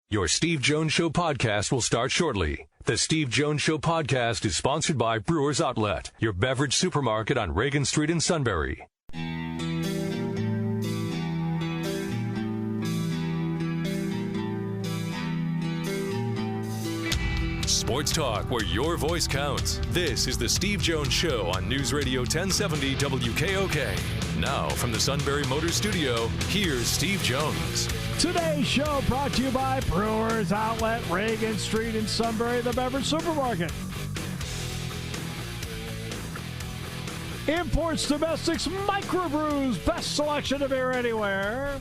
Your Steve Jones Show podcast will start shortly. The Steve Jones Show podcast is sponsored by Brewers Outlet, your beverage supermarket on Reagan Street in Sunbury. Sports talk where your voice counts. This is the Steve Jones Show on News Radio 1070 WKOK. Now from the Sunbury Motors Studio, here's Steve Jones. Today's show brought to you by Brewers Outlet, Reagan Street in Sunbury, the beverage supermarket. Imports, domestics, microbrews, best selection of beer anywhere.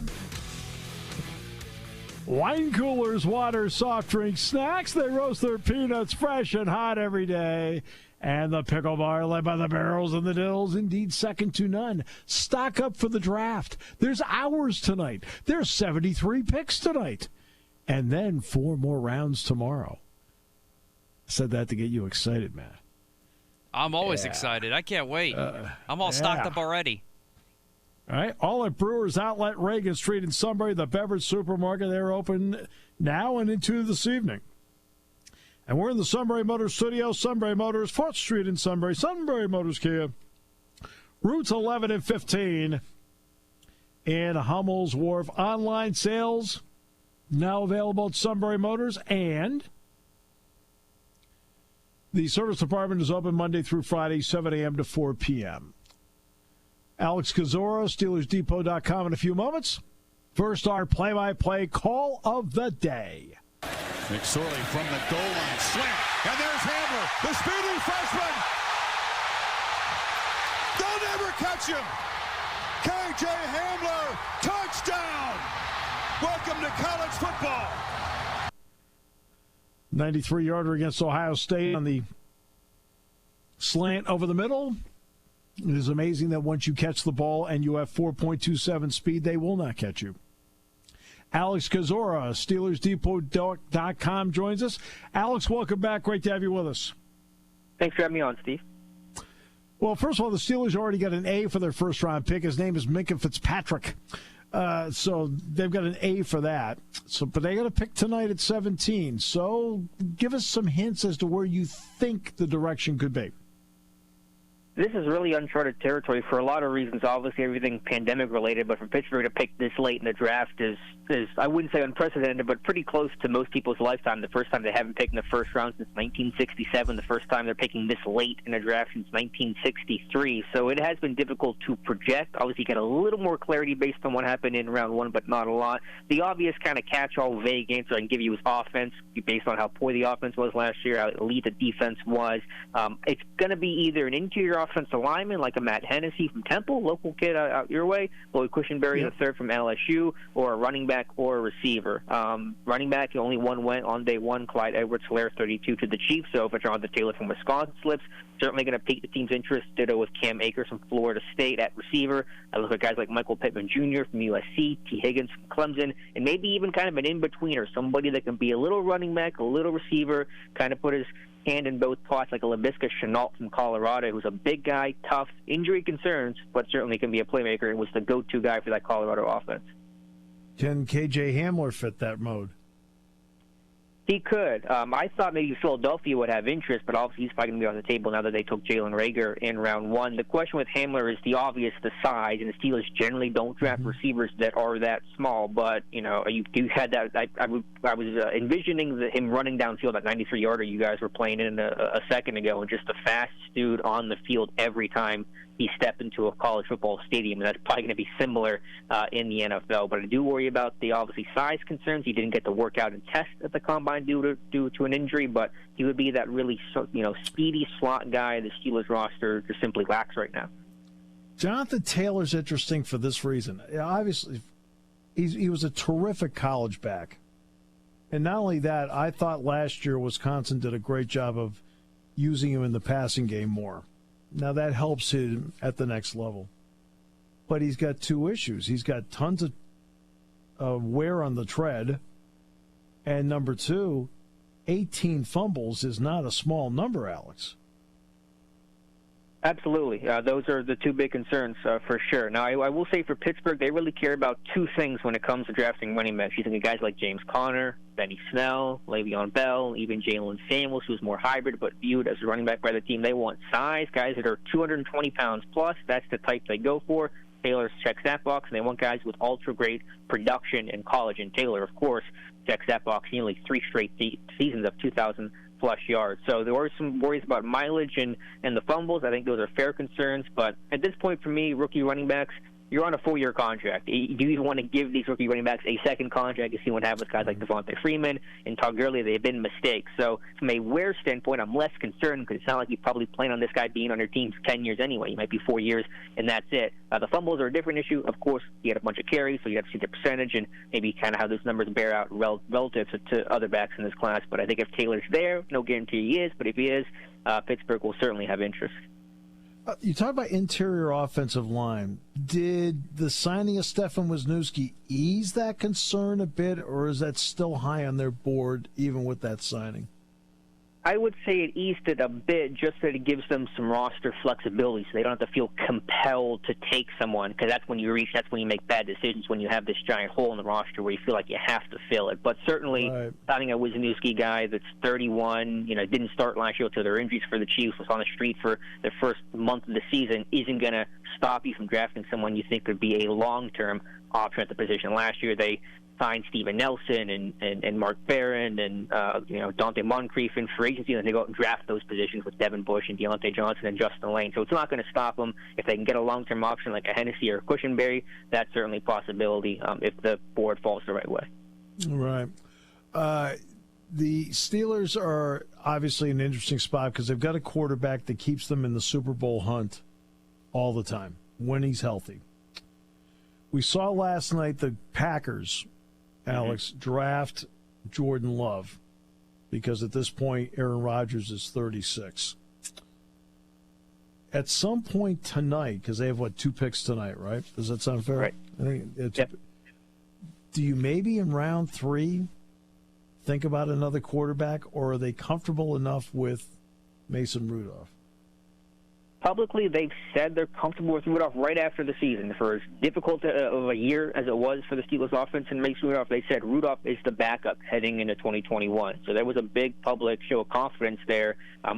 Wine coolers, water, soft drinks, snacks. They roast their peanuts fresh and hot every day. And the pickle bar led by the barrels and the dills, indeed second to none. Stock up for the draft. There's hours tonight. There's 73 picks tonight. And then 4 more rounds tomorrow. Said that to get you excited, Matt. I'm always excited. I can't wait. I'm all stocked up already. All right, all at Brewers Outlet, Reagan Street in Sunbury, the beverage supermarket. They're open now and into this evening. And we're in the Sunbury Motors Studio, Sunbury Motors, 4th Street in Sunbury, Sunbury Motors Kia, routes 11 and 15 in Hummel's Wharf. Online sales now available at Sunbury Motors, and the service department is open Monday through Friday, 7 a.m. to 4 p.m. Alex Kozora, SteelersDepot.com in a few moments. First, our play-by-play call of the day. McSorley from the goal line, slant, and there's Hamler, the speedy freshman. They'll never catch him. K.J. Hamler, touchdown. Welcome to college football. 93-yarder against Ohio State on the slant over the middle. It is amazing that once you catch the ball and you have 4.27 speed, they will not catch you. Alex Kozora, SteelersDepot.com joins us. Alex, welcome back. Great to have you with us. Thanks for having me on, Steve. Well, first of all, the Steelers already got an A for their first-round pick. His name is Minkah Fitzpatrick. So they've got an A for that. But they got a pick tonight at 17. So give us some hints as to where you think the direction could be. This is really uncharted territory for a lot of reasons. Obviously, everything pandemic-related, but for Pittsburgh to pick this late in the draft is I wouldn't say unprecedented, but pretty close to most people's lifetime. The first time they haven't picked in the first round since 1967. The first time they're picking this late in a draft since 1963. So it has been difficult to project. Obviously, you get a little more clarity based on what happened in round one, but not a lot. The obvious kind of catch-all vague answer I can give you is offense, based on how poor the offense was last year, how elite the defense was. It's going to be either an interior offensive lineman like a Matt Hennessy from Temple, local kid out your way, Lloyd Cushenberry the third from LSU, or a running back or a receiver. Running back, only one went on day one, Clyde Edwards-Helaire, 32 to the Chiefs. So if Jonathan Taylor from Wisconsin slips, certainly going to pique the team's interest. Ditto with Cam Akers from Florida State at receiver. I look at guys like Michael Pittman Jr. from USC, T. Higgins from Clemson, and maybe even kind of an in-betweener, somebody that can be a little running back, a little receiver, kind of put his hand in both pots, like a Laviska Shenault from Colorado, who's a big guy, tough, injury concerns, but certainly can be a playmaker and was the go-to guy for that Colorado offense. Can K.J. Hamler fit that mode? He could. I thought maybe Philadelphia would have interest, but obviously he's probably going to be on the table now that they took Jalen Reagor in round one. The question with Hamler is the obvious, the size, and the Steelers generally don't draft receivers that are that small. But, you know, you had that. I was envisioning him running downfield, that 93-yarder you guys were playing in a second ago, and just the fastest dude on the field every time he stepped into a college football stadium, and that's probably going to be similar in the NFL. But I do worry about the obviously size concerns. He didn't get to work out and test at the combine due to an injury, but he would be that really speedy slot guy the Steelers roster just simply lacks right now. Jonathan Taylor's interesting for this reason. Obviously, he was a terrific college back. And not only that, I thought last year Wisconsin did a great job of using him in the passing game more. Now, that helps him at the next level. But he's got two issues. He's got tons of wear on the tread. And number two, 18 fumbles is not a small number, Alex. Absolutely. Those are the two big concerns for sure. Now, I will say for Pittsburgh, they really care about two things when it comes to drafting running backs. You think of guys like James Conner, Benny Snell, Le'Veon Bell, even Jalen Samuels, who's more hybrid but viewed as a running back by the team. They want size, guys that are 220 pounds plus. That's the type they go for. Taylor checks that box, and they want guys with ultra-great production in college. And Taylor, of course, checks that box nearly 3 straight seasons of 2,000-plus yards. So there were some worries about mileage and the fumbles. I think those are fair concerns. But at this point, for me, rookie running backs, you're on a 4-year contract. Do you even want to give these rookie running backs a second contract? You see what happens with guys like Devontae Freeman and Todd Gurley. They've been mistakes. So from a Ware standpoint, I'm less concerned because it's not like you probably plan on this guy being on your team for 10 years anyway. You might be 4 years, and that's it. The fumbles are a different issue. Of course, you had a bunch of carries, so you have to see the percentage and maybe kind of how those numbers bear out relative to other backs in this class. But I think if Taylor's there, no guarantee he is, but if he is, Pittsburgh will certainly have interest. You talk about interior offensive line. Did the signing of Stefan Wisniewski ease that concern a bit, or is that still high on their board even with that signing? I would say it eased it a bit just that it gives them some roster flexibility so they don't have to feel compelled to take someone because that's when you make bad decisions when you have this giant hole in the roster where you feel like you have to fill it. But certainly signing a Wisniewski guy that's 31, didn't start last year until their injuries for the Chiefs, was on the street for the first month of the season, isn't going to stop you from drafting someone you think could be a long-term option at the position. Last year they signed Steven Nelson and Mark Barron and Dante Moncrief in free agency, and they go out and draft those positions with Devin Bush and Deontay Johnson and Justin Lane. So it's not going to stop them if they can get a long-term option like a Hennessy or a Cushenberry. That's certainly a possibility if the board falls the right way. Right. The Steelers are obviously in an interesting spot because they've got a quarterback that keeps them in the Super Bowl hunt all the time when he's healthy. We saw last night the Packers, Alex, draft Jordan Love because at this point Aaron Rodgers is 36. At some point tonight, because they have, 2 picks tonight, right? Does that sound fair? Right. I think it's, yep. Do you maybe in round 3 think about another quarterback, or are they comfortable enough with Mason Rudolph? Publicly, they've said they're comfortable with Rudolph right after the season. For as difficult of a year as it was for the Steelers offense and Mason Rudolph, they said Rudolph is the backup heading into 2021. So there was a big public show of confidence there.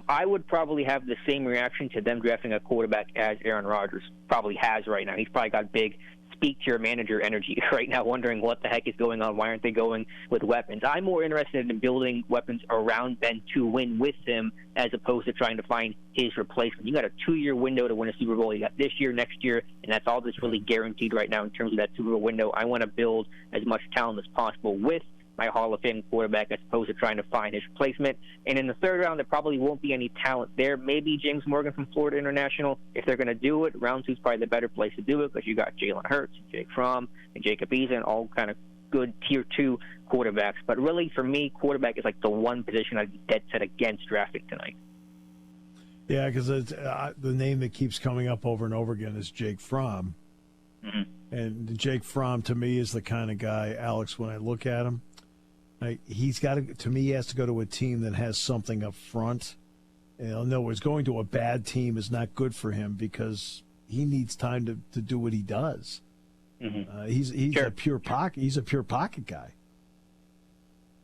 I would probably have the same reaction to them drafting a quarterback as Aaron Rodgers probably has right now. He's probably got big speak to your manager energy right now, wondering what the heck is going on. Why aren't they going with weapons? I'm more interested in building weapons around Ben to win with him as opposed to trying to find his replacement. You got a 2-year window to win a Super Bowl. You got this year, next year, and that's all that's really guaranteed right now in terms of that Super Bowl window. I want to build as much talent as possible with my Hall of Fame quarterback as opposed to trying to find his replacement. And in the 3rd round, there probably won't be any talent there. Maybe James Morgan from Florida International. If they're going to do it, round 2 is probably the better place to do it because you got Jalen Hurts, Jake Fromm, and Jacob Eason, all kind of good Tier 2 quarterbacks. But really, for me, quarterback is like the one position I'd be dead set against drafting tonight. Yeah, because the name that keeps coming up over and over again is Jake Fromm. Mm-hmm. And Jake Fromm, to me, is the kind of guy, Alex, when I look at him, he's got to me, he has to go to a team that has something up front. In other words, going to a bad team is not good for him because he needs time to do what he does. Mm-hmm. He's sure. a pure pocket. He's a pure pocket guy.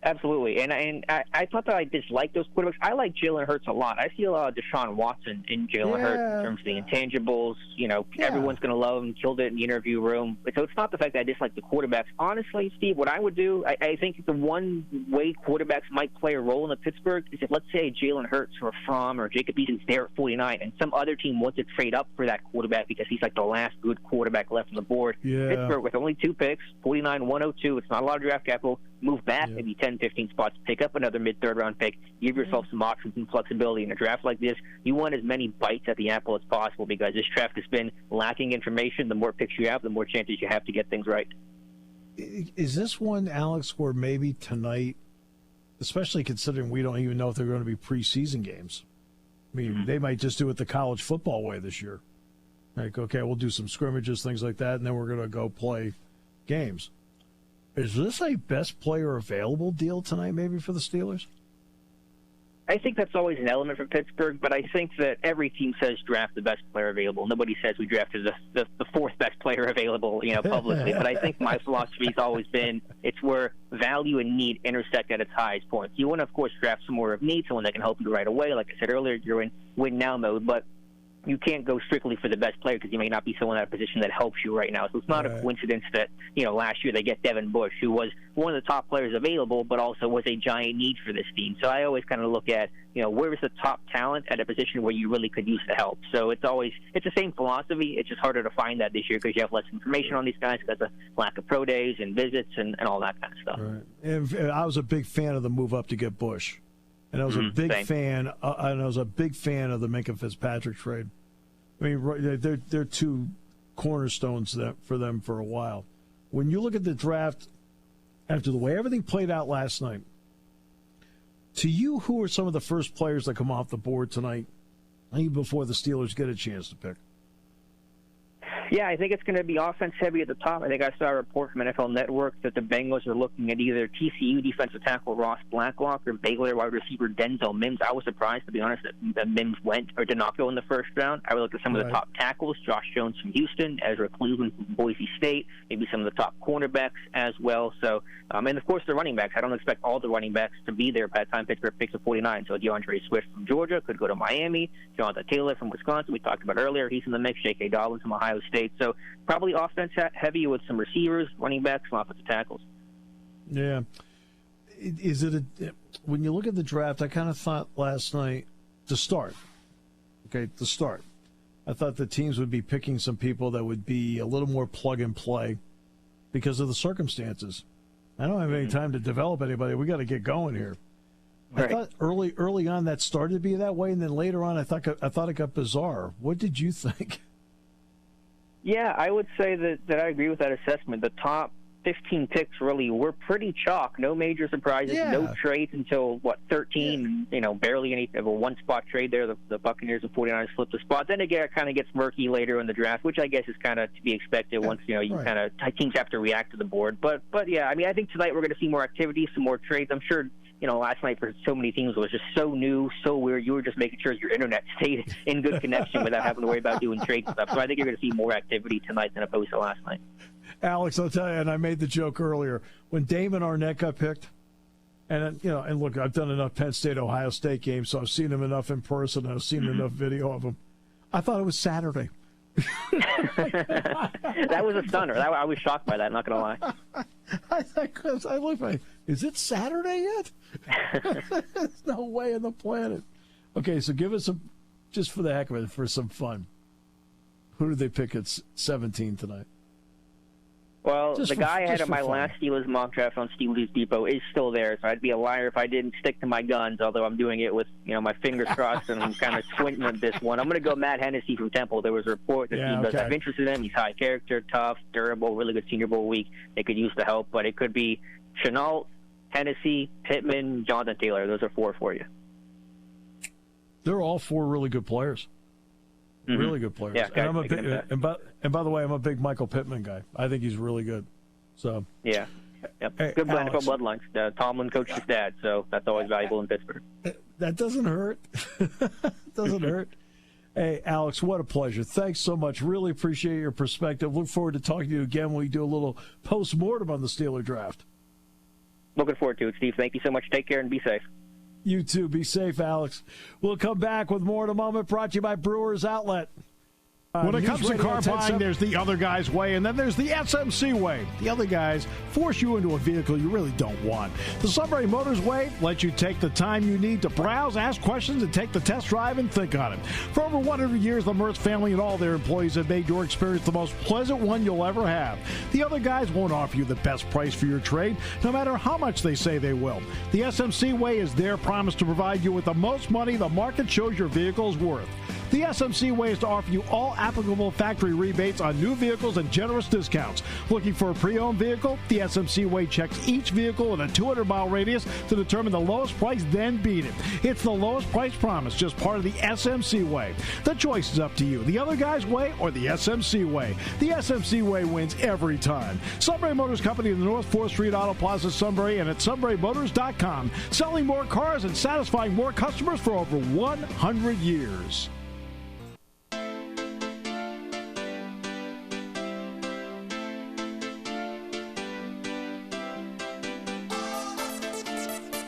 Absolutely, and I thought that I disliked those quarterbacks. I like Jalen Hurts a lot. I feel Deshaun Watson in Jalen Hurts in terms of the intangibles. Everyone's going to love him. Killed it in the interview room. So it's not the fact that I dislike the quarterbacks. Honestly, Steve, what I would do, I think the one way quarterbacks might play a role in the Pittsburgh is if, let's say, Jalen Hurts or Fromm or Jacob Eason's there at 49, and some other team wants to trade up for that quarterback because he's like the last good quarterback left on the board. Yeah. Pittsburgh, with only 2 picks, 49, 102, it's not a lot of draft capital. Move back maybe 10, 15 spots, pick up another mid-3rd round pick, give yourself some options and flexibility in a draft like this. You want as many bites at the apple as possible because this draft has been lacking information. The more picks you have, the more chances you have to get things right. Is this one, Alex, where maybe tonight, especially considering we don't even know if they're going to be preseason games? I mean, they might just do it the college football way this year. Like, okay, we'll do some scrimmages, things like that, and then we're going to go play games. Is this a best player available deal tonight maybe for the Steelers? I think that's always an element for Pittsburgh, but I think that every team says draft the best player available. Nobody says we drafted the fourth best player available, publicly. But I think my philosophy has always been it's where value and need intersect at its highest point. You want to, of course, draft some more of need, someone that can help you right away. Like I said earlier, you're in win-now mode, but you can't go strictly for the best player because you may not be someone in a position that helps you right now. So it's not a coincidence that, last year they get Devin Bush, who was one of the top players available, but also was a giant need for this team. So I always kind of look at, where is the top talent at a position where you really could use the help. So it's the same philosophy. It's just harder to find that this year because you have less information on these guys because of lack of pro days and visits and all that kind of stuff. Right. And I was a big fan of the move up to get Bush. And I was a big fan. And I was a big fan of the Minkah Fitzpatrick trade. I mean, they're two cornerstones for them for a while. When you look at the draft, after the way everything played out last night, to you, who are some of the first players that come off the board tonight, even before the Steelers get a chance to pick? Yeah, I think it's going to be offense-heavy at the top. I think I saw a report from NFL Network that the Bengals are looking at either TCU defensive tackle Ross Blacklock or Baylor wide receiver Denzel Mims. I was surprised, to be honest, that Mims went or did not go in the first round. I would look at some of the top tackles, Josh Jones from Houston, Ezra Cleveland from Boise State, maybe some of the top cornerbacks as well. So, and, of course, the running backs. I don't expect all the running backs to be there by the time Pittsburgh picks at 49. So DeAndre Swift from Georgia could go to Miami. Jonathan Taylor from Wisconsin, we talked about earlier. He's in the mix. J.K. Dobbins from Ohio State. So probably offense heavy with some receivers, running backs, some offensive tackles. Yeah. When you look at the draft, I kind of thought last night to start. I thought the teams would be picking some people that would be a little more plug and play because of the circumstances. I don't have any time to develop anybody. We got to get going here. Right. I thought early on that started to be that way, and then later on I thought it got bizarre. What did you think? Yeah, I would say that I agree with that assessment. The top 15 picks really were pretty chalk. No major surprises, no trades until, 13, barely any of a one-spot trade there. The Buccaneers and 49ers flipped the spot. Then again, it kind of gets murky later in the draft, which I guess is kind of to be expected once, teams have to react to the board. But yeah, I mean, I think tonight we're going to see more activity, some more trades. I'm sure last night for so many teams was just so new, so weird. You were just making sure your internet stayed in good connection without having to worry about doing trade stuff. So I think you're going to see more activity tonight than opposed to last night. Alex, I'll tell you, and I made the joke earlier, when Damon Arnett got picked, and look, I've done enough Penn State, Ohio State games, so I've seen him enough in person, I've seen enough video of him. I thought it was Saturday. That was a stunner. I was shocked by that, not going to lie. I looked like, is it Saturday yet? There's no way on the planet. Okay, so give us just for the heck of it, for some fun. Who did they pick at 17 tonight? Well, the guy I had at my last Steelers mock draft on Steelers Depot is still there, so I'd be a liar if I didn't stick to my guns, although I'm doing it with, my fingers crossed and I'm kind of squinting at this one. I'm going to go Matt Hennessy from Temple. There was a report that team does have interest in him. He's high character, tough, durable, really good Senior Bowl week. They could use the help, but it could be Chenault, Hennessy, Pittman, Jonathan Taylor. Those are four for you. They're all four really good players. Mm-hmm. Really good players. Yeah, and I'm a big, and by the way, I'm a big Michael Pittman guy. I think he's really good. So yeah, yep. Hey, good NFL bloodlines. Tomlin coached his dad, so that's always valuable in Pittsburgh. That doesn't hurt. Doesn't hurt. Hey, Alex, what a pleasure. Thanks so much. Really appreciate your perspective. Look forward to talking to you again when we do a little post-mortem on the Steeler draft. Looking forward to it, Steve. Thank you so much. Take care and be safe. You too. Be safe, Alex. We'll come back with more in a moment, brought to you by Brewers Outlet. When it comes to car buying, there's the other guy's way, and then there's the SMC way. The other guys force you into a vehicle you really don't want. The Sunbury Motors way lets you take the time you need to browse, ask questions, and take the test drive and think on it. For over 100 years, the Mertz family and all their employees have made your experience the most pleasant one you'll ever have. The other guys won't offer you the best price for your trade, no matter how much they say they will. The SMC way is their promise to provide you with the most money the market shows your vehicle is worth. The SMC way is to offer you all applicable factory rebates on new vehicles and generous discounts. Looking for a pre-owned vehicle? The SMC way checks each vehicle with a 200-mile radius to determine the lowest price, then beat it. It's the lowest price promise, just part of the SMC way. The choice is up to you. The other guy's way or the SMC way. The SMC way wins every time. Sunbury Motors Company in the North 4th Street Auto Plaza, Sunbury, and at sunburymotors.com. Selling more cars and satisfying more customers for over 100 years.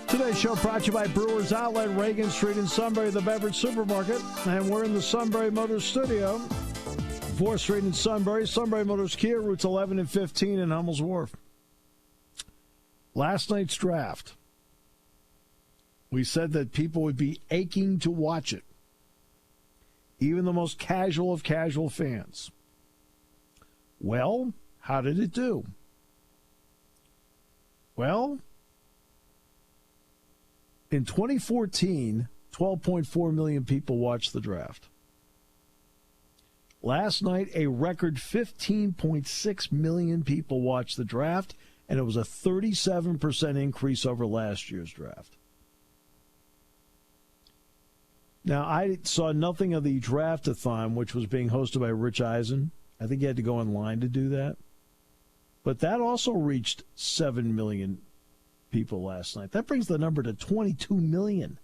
Today's show brought to you by Brewers Outlet, Reagan Street in Sunbury, the beverage supermarket. And we're in the Sunbury Motors studio. 4th Street in Sunbury, Sunbury Motors Kia, routes 11 and 15 in Hummel's Wharf. Last night's draft. We said that people would be aching to watch it. Even the most casual of casual fans. Well, how did it do? Well, in 2014, 12.4 million people watched the draft. Last night, a record 15.6 million people watched the draft, and it was a 37% increase over last year's draft. Now, I saw nothing of the draft-a-thon, which was being hosted by Rich Eisen. I think you had to go in line to do that. But that also reached 7 million people last night. That brings the number to 22 million.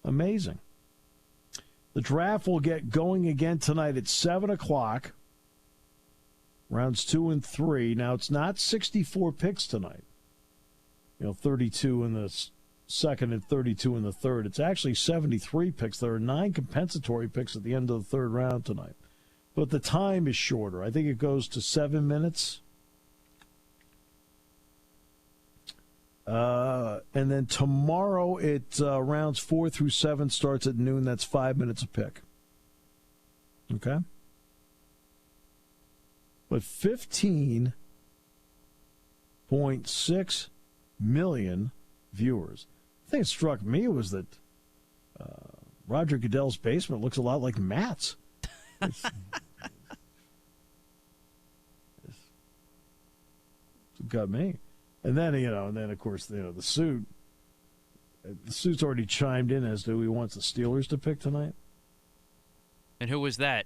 Amazing. The draft will get going again tonight at 7 o'clock. Rounds 2 and 3. Now, it's not 64 picks tonight. 32 in the second and 32 in the third. It's actually 73 picks. There are 9 compensatory picks at the end of the third round tonight. But the time is shorter. I think it goes to 7 minutes. And then tomorrow, rounds 4 through 7 starts at noon. That's 5 minutes a pick. Okay? But 15.6 million viewers. The thing that struck me was that Roger Goodell's basement looks a lot like Matt's. It's got me. And then, of course, the suit. The suit's already chimed in as to who he wants the Steelers to pick tonight. And who was that?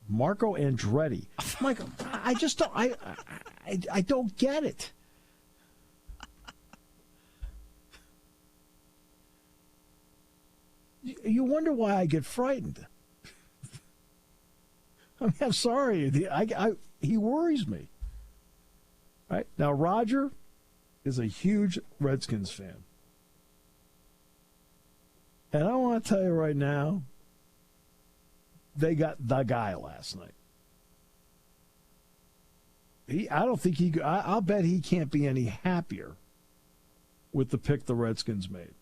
Marco Andretti. Michael, I just don't. I don't get it. You wonder why I get frightened. I mean, I'm sorry. He worries me. Right? Now, Roger is a huge Redskins fan. And I want to tell you right now, they got the guy last night. I'll bet he can't be any happier with the pick the Redskins made.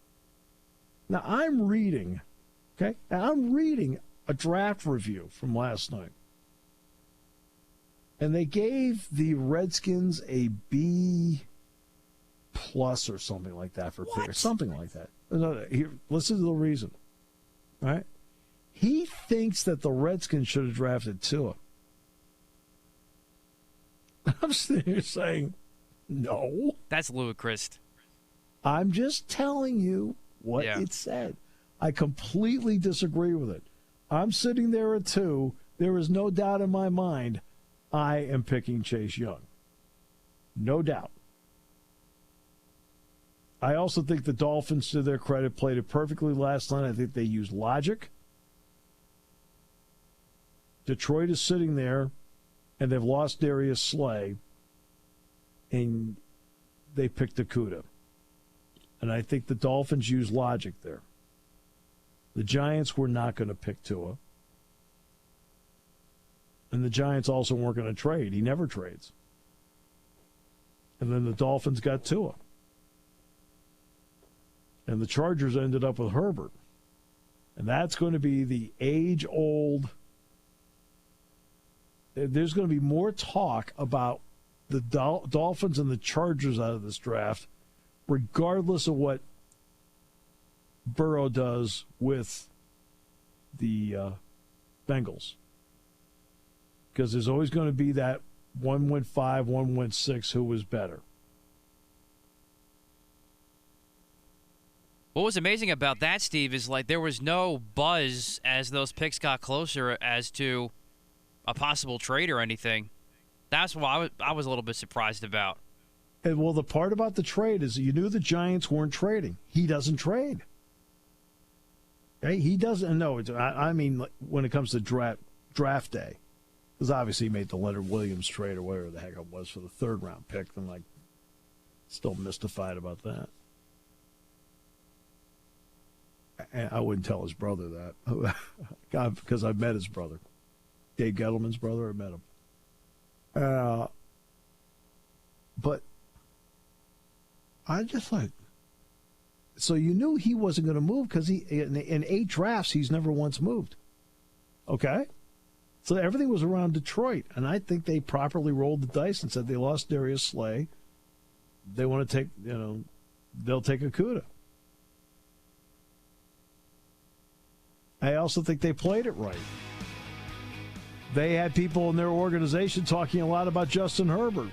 Now, I'm reading a draft review from last night. And they gave the Redskins a B+ or something like that for pick. Something like that. No, here, listen to the reason. All right? He thinks that the Redskins should have drafted Tua. I'm sitting here saying, no. That's ludicrous. I'm just telling you what it said. I completely disagree with it. I'm sitting there at 2. There is no doubt in my mind I am picking Chase Young. No doubt. I also think the Dolphins, to their credit, played it perfectly last night. I think they used logic. Detroit is sitting there, and they've lost Darius Slay, and they picked Okudah. And I think the Dolphins used logic there. The Giants were not going to pick Tua. And the Giants also weren't going to trade. He never trades. And then the Dolphins got Tua. And the Chargers ended up with Herbert. And that's going to be the age-old. There's going to be more talk about the Dolphins and the Chargers out of this draft regardless of what Burrow does with the Bengals. Because there's always going to be that 1 went 5, 1 went 6 who was better. What was amazing about that, Steve, is like there was no buzz as those picks got closer as to a possible trade or anything. That's what I was a little bit surprised about. And well, the part about the trade is you knew the Giants weren't trading. He doesn't trade. Okay? He doesn't. No, I mean when it comes to draft day, because obviously he made the Leonard Williams trade or whatever the heck it was for the 3rd round pick. I'm like still mystified about that. And I wouldn't tell his brother that because I've met his brother, Dave Gettleman's brother. I met him. But I just like, so you knew he wasn't going to move because in 8 drafts he's never once moved. Okay, so everything was around Detroit, and I think they properly rolled the dice and said they lost Darius Slay. They want to take, they'll take Okudah. I also think they played it right. They had people in their organization talking a lot about Justin Herbert.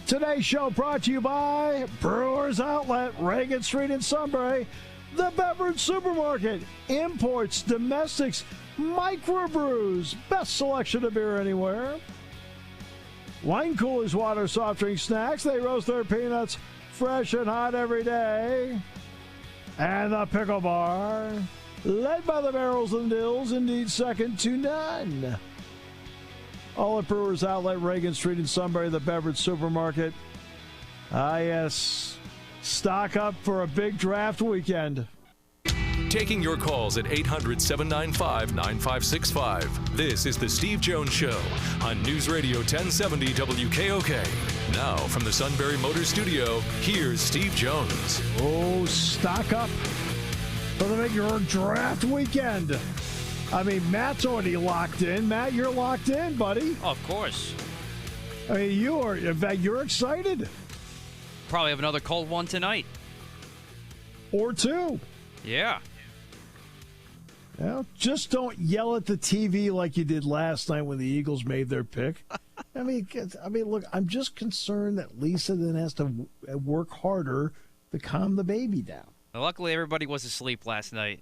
Today's show brought to you by Brewers Outlet, Reagan Street in Sunbury, the Beverage Supermarket, imports, domestics, microbrews, best selection of beer anywhere. Wine coolers, water, soft drink, snacks, they roast their peanuts fresh and hot every day. And the Pickle Bar, led by the Barrels and Dills, indeed second to none. All at Brewers Outlet, Reagan Street in Sunbury, the Beverage Supermarket. Ah, yes. Stock up for a big draft weekend. Taking your calls at 800-795-9565. This is the Steve Jones Show on News Radio 1070 WKOK. Now, from the Sunbury Motor Studio, here's Steve Jones. Oh, stock up for the big draft weekend. I mean, Matt's already locked in. Matt, you're locked in, buddy. Oh, of course. I mean, you are. In fact, you're excited. Probably have another cold one tonight. Or 2. Yeah. Well, just don't yell at the TV like you did last night when the Eagles made their pick. I mean, look, I'm just concerned that Lisa then has to work harder to calm the baby down. Well, luckily, everybody was asleep last night.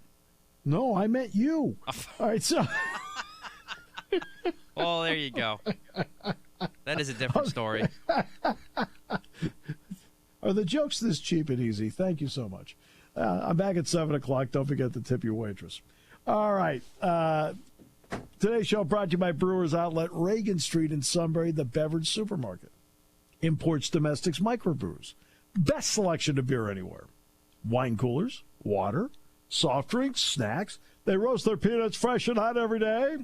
No, I meant you. All right, so. Well, there you go. That is a different story. Are the jokes this cheap and easy? Thank you so much. I'm back at 7 o'clock. Don't forget to tip your waitress. All right. Today's show brought to you by Brewers Outlet, Reagan Street in Sunbury, the Beverage Supermarket. Imports, domestics, microbrews. Best selection of beer anywhere. Wine coolers, water, soft drinks, snacks. They roast their peanuts fresh and hot every day.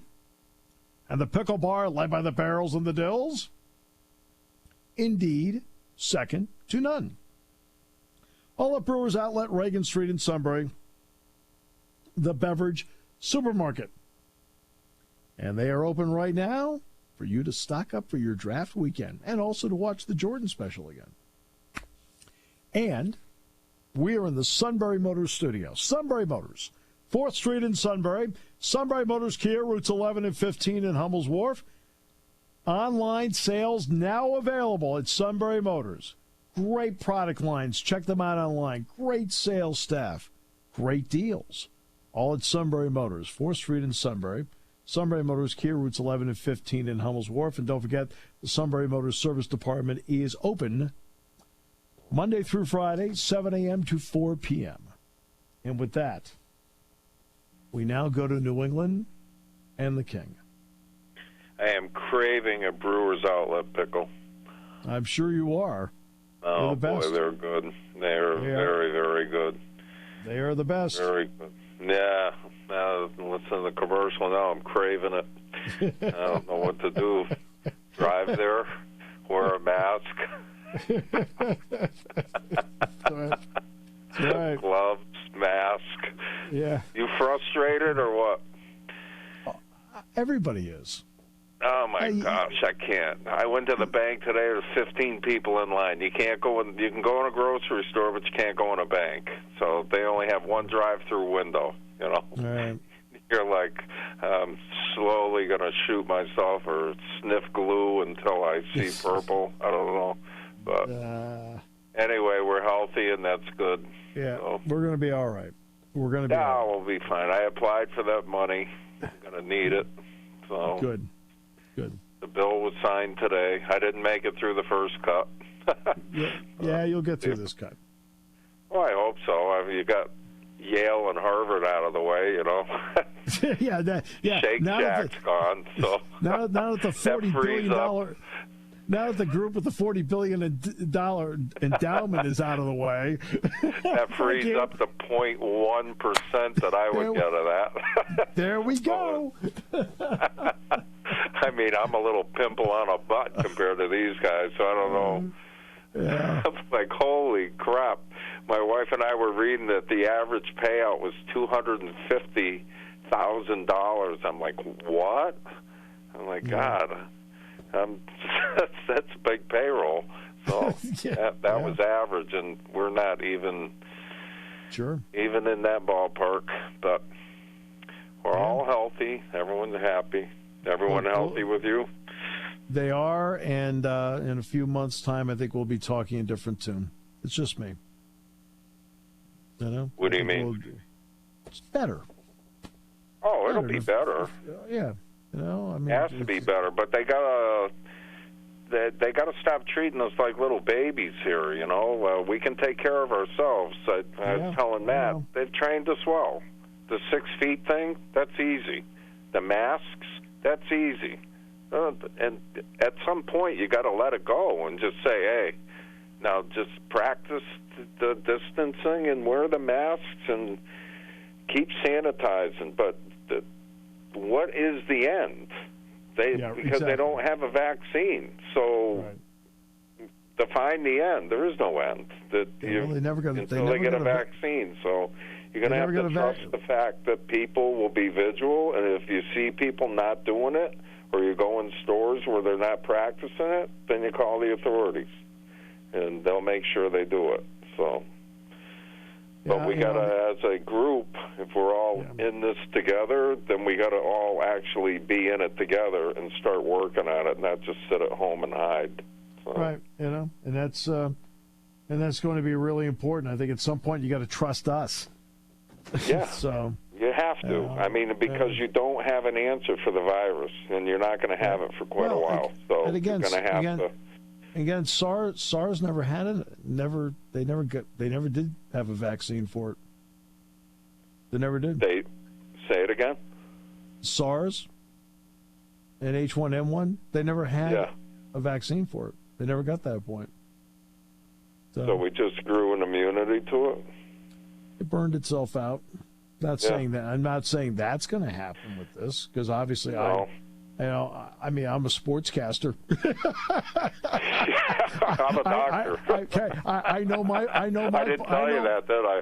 And the Pickle Bar, led by the Barrels and the Dills. Indeed, second to none. All at Brewers Outlet, Reagan Street in Sunbury, the Beverage Supermarket. And they are open right now for you to stock up for your draft weekend and also to watch the Jordan special again. And we are in the Sunbury Motors studio. Sunbury Motors, 4th Street in Sunbury. Sunbury Motors Kia, routes 11 and 15 in Hummel's Wharf. Online sales now available at Sunbury Motors. Great product lines. Check them out online. Great sales staff. Great deals. All at Sunbury Motors, 4th Street in Sunbury. Sunbury Motors Kia, routes 11 and 15 in Hummel's Wharf. And don't forget, the Sunbury Motors Service Department is open Monday through Friday, 7 a.m. to 4 p.m. And with that, we now go to New England and the King. I am craving a Brewers Outlet pickle. I'm sure you are. Oh, they're the best. Boy, they're good. They're very, very good. They are the best. Very good. Yeah. Listen to the commercial now. I'm craving it. I don't know what to do. Drive there, wear a mask. That's right. Gloves, mask. Yeah. You frustrated or what? Everybody is. Oh my gosh, I can't. I went to the bank today. There's 15 people in line. You can't go in. You can go in a grocery store, but you can't go in a bank. So they only have one drive-through window. You know. Right. You're like, I'm slowly gonna shoot myself or sniff glue until I see purple. I don't know, but anyway, we're healthy and that's good. Yeah, so, we're gonna be all right. We're gonna be. Yeah, all right. we'll be fine. I applied for that money. I'm gonna need it. So Good. The bill was signed today. I didn't make it through the first cut. Yeah, you'll get through this cut. Well, I hope so. I mean, you got Yale and Harvard out of the way, you know. Shake Shack's gone. So now that the $40 billion now that the group with the $40 billion endowment is out of the way, that frees up the 0.1% that I would get of that. There we go. I mean, I'm a little pimple on a butt compared to these guys, so I don't know. Yeah. I'm like, holy crap. My wife and I were reading that the average payout was $250,000. I'm like, what? I'm like, God, that's a big payroll. So that was average, and we're not even even in that ballpark. But we're all healthy. Everyone's happy. Everyone healthy with you? They are, and in a few months' time, I think we'll be talking a different tune. It's just me. You know? What do you mean? It's better. Oh, it'll be better. Yeah. You know, I mean, it has to be better, but they gotta stop treating us like little babies here. You know, we can take care of ourselves. I was telling Matt, they've trained us well. The 6 feet thing, that's easy. The masks, that's easy. And at some point, you got to let it go and just say, hey, now just practice the distancing and wear the masks and keep sanitizing. But what is the end? Because they don't have a vaccine. So define the end. There is no end. They never get a vaccine. So you're going to have to trust the fact that people will be vigilant, and if you see people not doing it, or you go in stores where they're not practicing it, then you call the authorities, and they'll make sure they do it. So, but we got to, as a group, if we're all in this together, then we got to all actually be in it together and start working on it, not just sit at home and hide. So. Right, you know, and that's going to be really important. I think at some point you got to trust us. Yeah. So you have to. I mean, because you don't have an answer for the virus, and you're not going to have it for quite a while. So again, you're going to have to. Again, SARS never had it. They never did have a vaccine for it. They never did. They say it again. SARS and H1N1. They never had a vaccine for it. They never got that point. So we just grew an immunity to it. It burned itself out. Saying that. I'm not saying that's going to happen with this, because obviously I'm a sportscaster. I'm a doctor. I know my. I didn't tell you that, did I?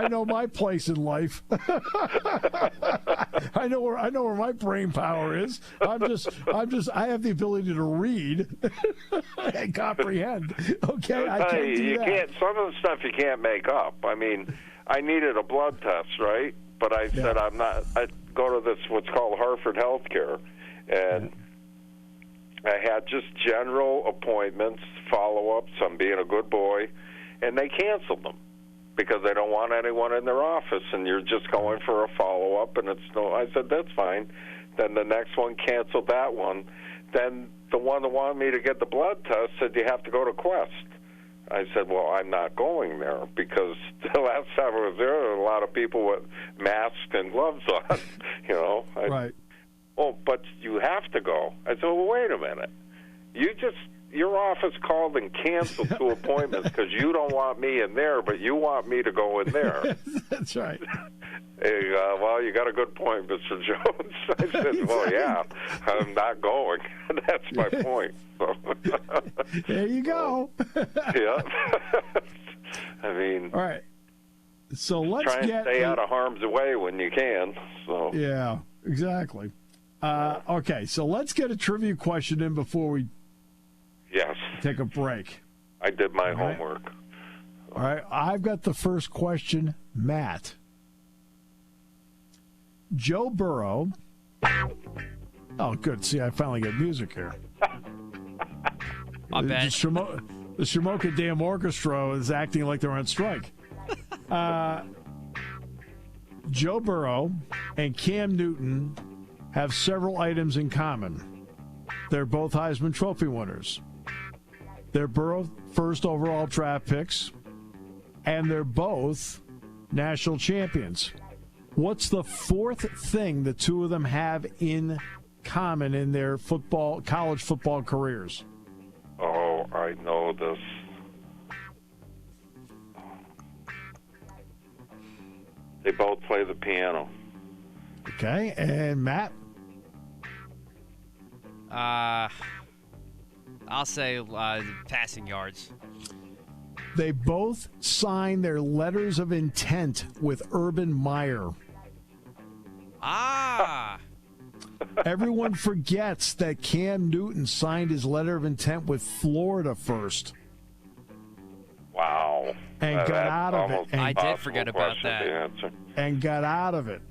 I know my place in life. I know where my brain power is. I have the ability to read and comprehend. Okay, I can't do that. Some of the stuff you can't make up. I mean, I needed a blood test, right? But I said I'm not. I go to this what's called Hartford Healthcare, and I had just general appointments, follow-ups. I'm being a good boy, and they canceled them because they don't want anyone in their office, and you're just going for a follow-up, and it's no. I said that's fine. Then the next one canceled that one. Then the one that wanted me to get the blood test said you have to go to Quest. I said, well, I'm not going there because the last time I was there were a lot of people with masks and gloves on, you know. Right. Oh, but you have to go. I said, well, wait a minute. Your office called and canceled 2 appointments because you don't want me in there, but you want me to go in there. That's right. Hey, well, you got a good point, Mr. Jones. I said, well, yeah, I'm not going. That's my point. So. There you go. Yeah. I mean, all right. So let's try and stay out of harm's way when you can. So yeah, exactly. Okay, so let's get a trivia question in before we take a break. I did my homework. All right, I've got the first question, Matt. Joe Burrow. Oh, good. See, I finally get music here. My bad. The Shamoka Dam Orchestra is acting like they're on strike. Joe Burrow and Cam Newton have several items in common. They're both Heisman Trophy winners. They're both first overall draft picks, and they're both national champions. What's the fourth thing the two of them have in common in their college football careers? Oh, I know this. They both play the piano. Okay, and Matt? I'll say passing yards. They both signed their letters of intent with Urban Meyer. Ah! Everyone forgets that Cam Newton signed his letter of intent with Florida first. Wow. And got out of it. I did forget about that. And got out of it.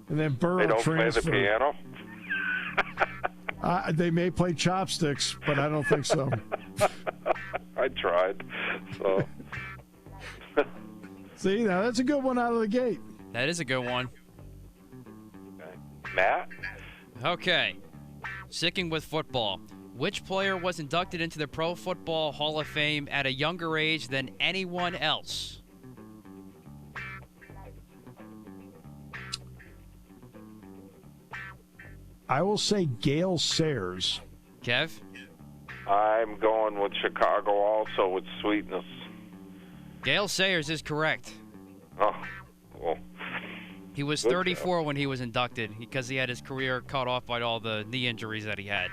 And then Burrow They don't transferred. play the piano? They may play chopsticks, but I don't think so. I tried. So. See, now that's a good one out of the gate. That is a good one. Okay. Matt? Okay. Sticking with football. Which player was inducted into the Pro Football Hall of Fame at a younger age than anyone else? I will say Gale Sayers. Kev? I'm going with Chicago also with sweetness. Gale Sayers is correct. Oh, cool. He was 34 when he was inducted because he had his career cut off by all the knee injuries that he had.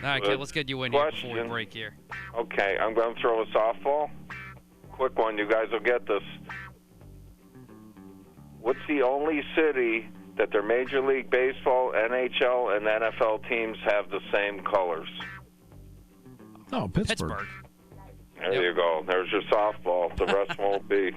All right, Kev, let's get you in here before we break here. Okay, I'm going to throw a softball. Quick one, you guys will get this. What's the only city that their Major League Baseball, NHL, and NFL teams have the same colors? Oh, Pittsburgh. There you go. There's your softball. The rest won't be.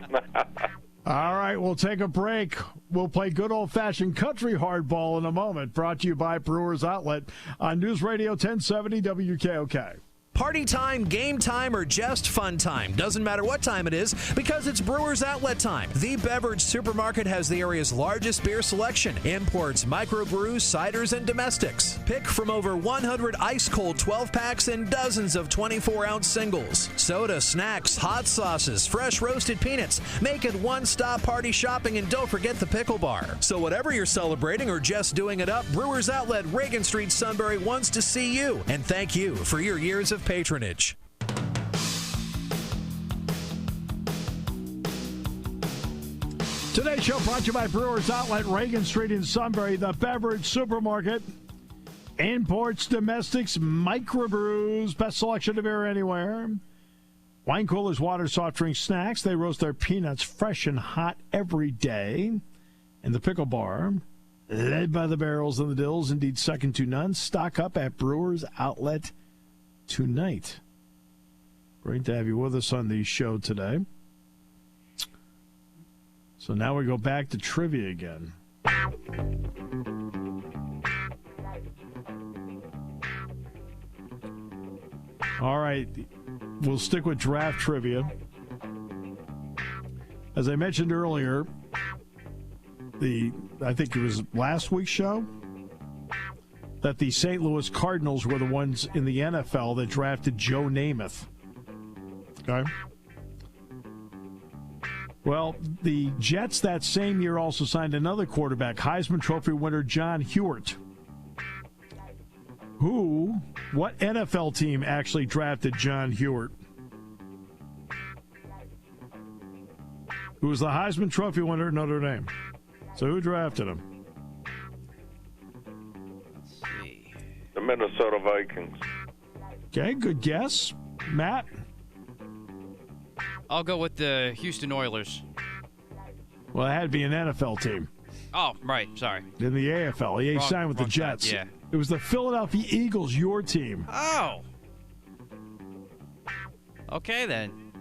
All right, we'll take a break. We'll play good old-fashioned country hardball in a moment. Brought to you by Brewers Outlet on News Radio 1070 WKOK. Party time, game time, or just fun time. Doesn't matter what time it is because it's Brewers Outlet time. The beverage supermarket has the area's largest beer selection. Imports, microbrews, ciders, and domestics. Pick from over 100 ice-cold 12-packs and dozens of 24-ounce singles. Soda, snacks, hot sauces, fresh roasted peanuts. Make it one-stop party shopping, and don't forget the pickle bar. So whatever you're celebrating or just doing it up, Brewers Outlet, Reagan Street, Sunbury wants to see you. And thank you for your years of patronage. Today's show brought to you by Brewers Outlet, Reagan Street in Sunbury, the beverage supermarket. Imports, domestics, microbrews, best selection of beer anywhere. Wine coolers, water, soft drinks, snacks. They roast their peanuts fresh and hot every day. And the pickle bar, led by the barrels and the dills, indeed second to none. Stock up at Brewers Outlet tonight. Great to have you with us on the show today. So now we go back to trivia again. All right, we'll stick with draft trivia. As I mentioned earlier, I think it was last week's show, that the St. Louis Cardinals were the ones in the NFL that drafted Joe Namath. Okay? Well, the Jets that same year also signed another quarterback, Heisman Trophy winner John Hewart. What NFL team actually drafted John Hewart? who was the Heisman Trophy winner at Notre Dame. So who drafted him? Let's see. The Minnesota Vikings. Okay, good guess. Matt? I'll go with the Houston Oilers. Well, it had to be an NFL team. Oh, right. Sorry. In the AFL. He signed with the Jets. Side, yeah. It was the Philadelphia Eagles, your team. Oh. Okay, then.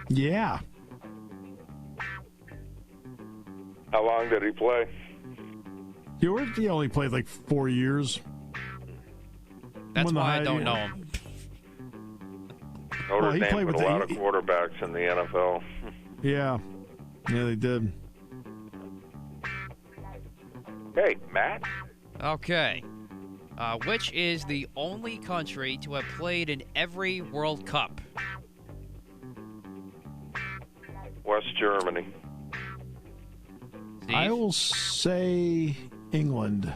Yeah. How long did he play? He only played like 4 years. That's why I don't know him. Notre Dame put a lot of quarterbacks in the NFL. Yeah. Yeah, they did. Hey, Matt? Okay. Which is the only country to have played in every World Cup? West Germany. Steve? I will say England.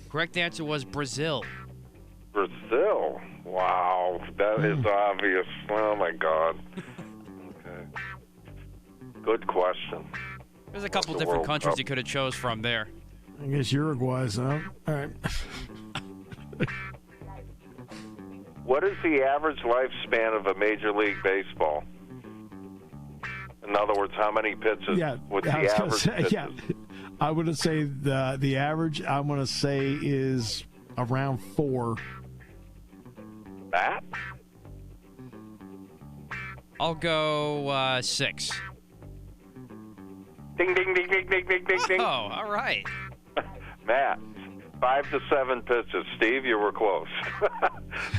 Correct answer was Brazil. Brazil? Wow, that is obvious. Oh, my God. Okay. Good question. There's a couple different countries you could have chose from there. I guess Uruguay's, huh? All right. What is the average lifespan of a Major League Baseball? In other words, how many pitches would the average pitches? Yeah, I would say the average, I'm going to say, is around 4. Matt? I'll go 6. Ding, ding, ding, ding, ding, ding, ding, ding. Oh, all right. Matt, 5 to 7 pitches. Steve, you were close.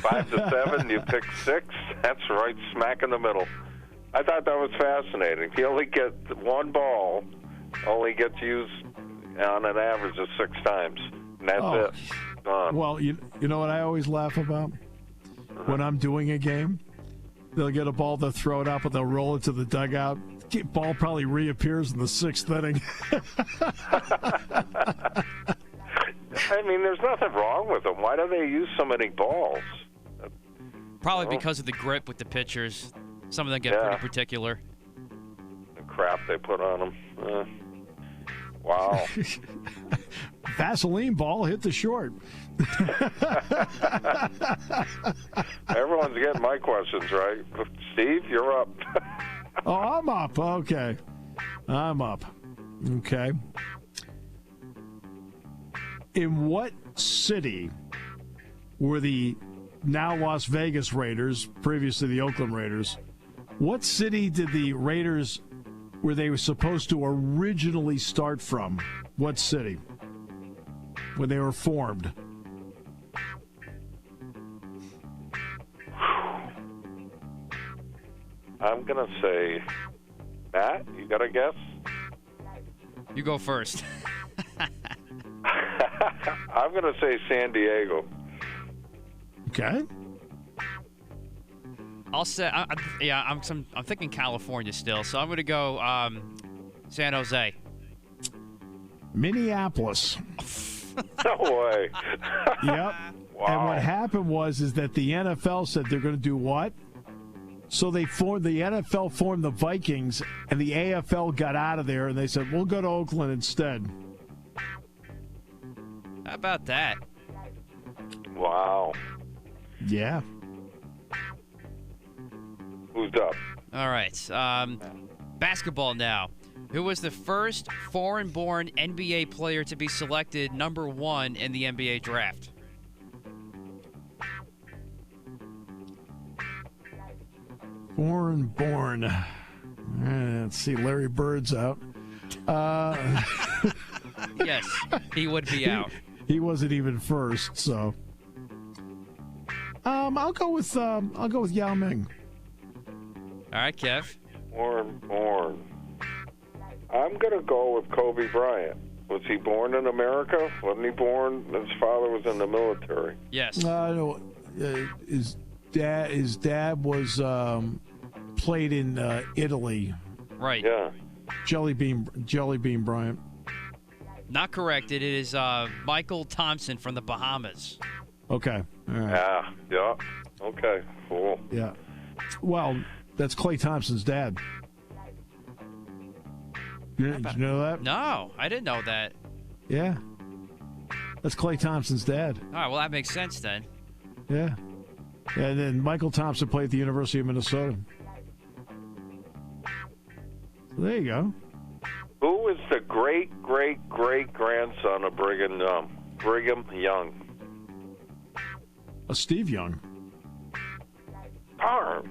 5 to 7, you picked 6. That's right, smack in the middle. I thought that was fascinating. You only get one ball, only gets used on an average of 6 times. And that's it. Gone. Well, you know what I always laugh about? When I'm doing a game, they'll get a ball, they'll throw it out, but they'll roll it to the dugout. The ball probably reappears in the 6th inning. I mean, there's nothing wrong with them. Why do they use so many balls? Probably because of the grip with the pitchers. Some of them get pretty particular. The crap they put on them. Wow. Vaseline ball hit the short. Everyone's getting my questions right. Steve, you're up. Oh, I'm up. Okay. I'm up. Okay. In what city were the now Las Vegas Raiders, previously the Oakland Raiders, what city did the Raiders, where they were supposed to originally start from? What city? When they were formed? I'm going to say, Matt, you got a guess? You go first. I'm going to say San Diego. Okay. I'll say, I'm thinking California still, so I'm going to go San Jose. Minneapolis. No way. Yep. Wow. And what happened is that the NFL said they're going to do what? So the NFL formed the Vikings, and the AFL got out of there, and they said, we'll go to Oakland instead. How about that? Wow. Yeah. Who's up? All right. Basketball now. Who was the first foreign-born NBA player to be selected number 1 in the NBA draft? Foreign-born. Let's see. Larry Bird's out. Yes, he would be out. He wasn't even first, so. I'll go with Yao Ming. All right, Kev. Born. I'm going to go with Kobe Bryant. Was he born in America? Wasn't he born? His father was in the military. Yes. No, his dad was played in Italy. Right. Yeah. Jelly Bean Bryant. Not correct. It is Michael Thompson from the Bahamas. Okay. All right. Yeah. Okay. Cool. Yeah. Well, that's Klay Thompson's dad. Did you know that? No, I didn't know that. Yeah. That's Klay Thompson's dad. All right, well, that makes sense then. Yeah. And then Michael Thompson played at the University of Minnesota. So there you go. Who is the great-great-great-grandson of Brigham Young? Steve Young. Darn.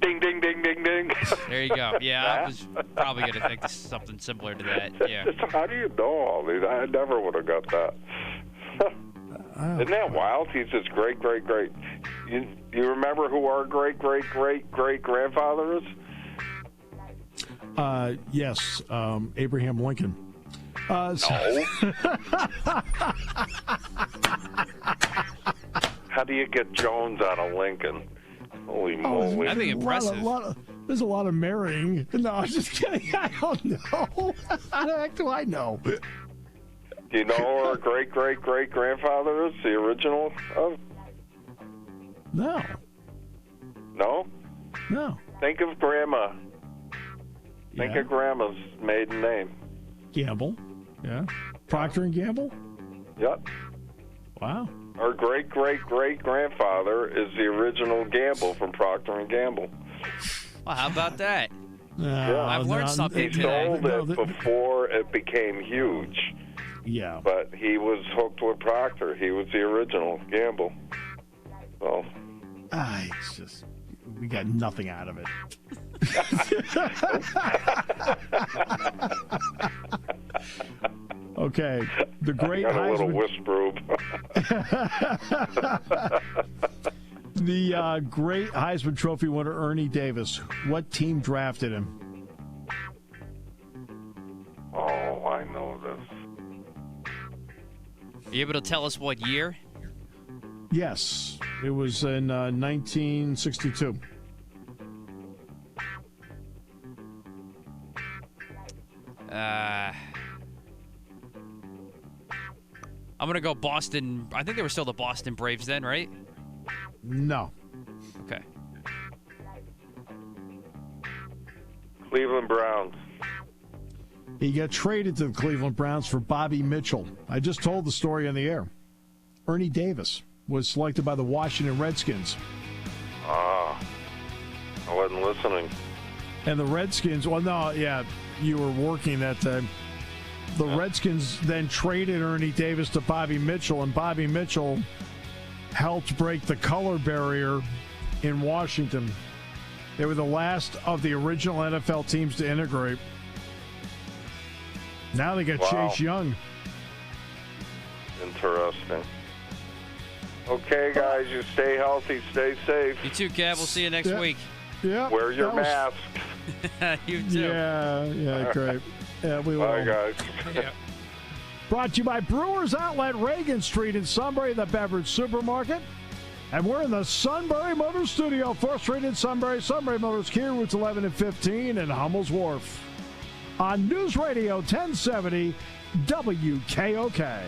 Ding, ding, ding, ding, ding. There you go. Yeah, I was probably going to think this is something similar to that. Yeah. How do you know all these? I never would have got that. Isn't that wild? He's his great-great-great. You remember who our great-great-great-great-grandfather is? Yes, Abraham Lincoln. No. How do you get Jones out of Lincoln? Holy moly. That'd be impressive. There's a lot of marrying. No, I'm just kidding. I don't know. How the heck do I know? Do you know who our great-great-great-grandfather is? The original of? No. No? No. Think of Grandma. Think of Grandma's maiden name. Gamble. Yeah. Procter & Gamble? Yep. Wow. Our great-great-great-grandfather is the original Gamble from Procter & Gamble. Well, how about that? Yeah. I've learned something He today. sold it before it became huge. Yeah. But he was hooked with Procter. He was the original Gamble. So. It's just, we got nothing out of it. Okay, the great got a little Heisman. whisper. The great Heisman Trophy winner Ernie Davis. What team drafted him? Oh, I know this. Are you able to tell us what year? Yes, it was in 1962. I'm going to go Boston. I think they were still the Boston Braves then, right? No. Okay. Cleveland Browns. He got traded to the Cleveland Browns for Bobby Mitchell. I just told the story on the air. Ernie Davis was selected by the Washington Redskins. I wasn't listening. And the Redskins, you were working that time. The Redskins then traded Ernie Davis to Bobby Mitchell, and Bobby Mitchell helped break the color barrier in Washington. They were the last of the original NFL teams to integrate. Now they got Chase Young. Interesting. Okay, guys, you stay healthy, stay safe. You too, Kev. We'll see you next week. Yeah. Wear your mask. You too. Yeah, great. Yeah, we will. Bye, guys. Yeah. Brought to you by Brewers Outlet, Reagan Street in Sunbury, the beverage supermarket. And we're in the Sunbury Motors Studio, 4th Street in Sunbury. Sunbury Motors, Kia routes 11 and 15, and Hummel's Wharf. On News Radio 1070 WKOK.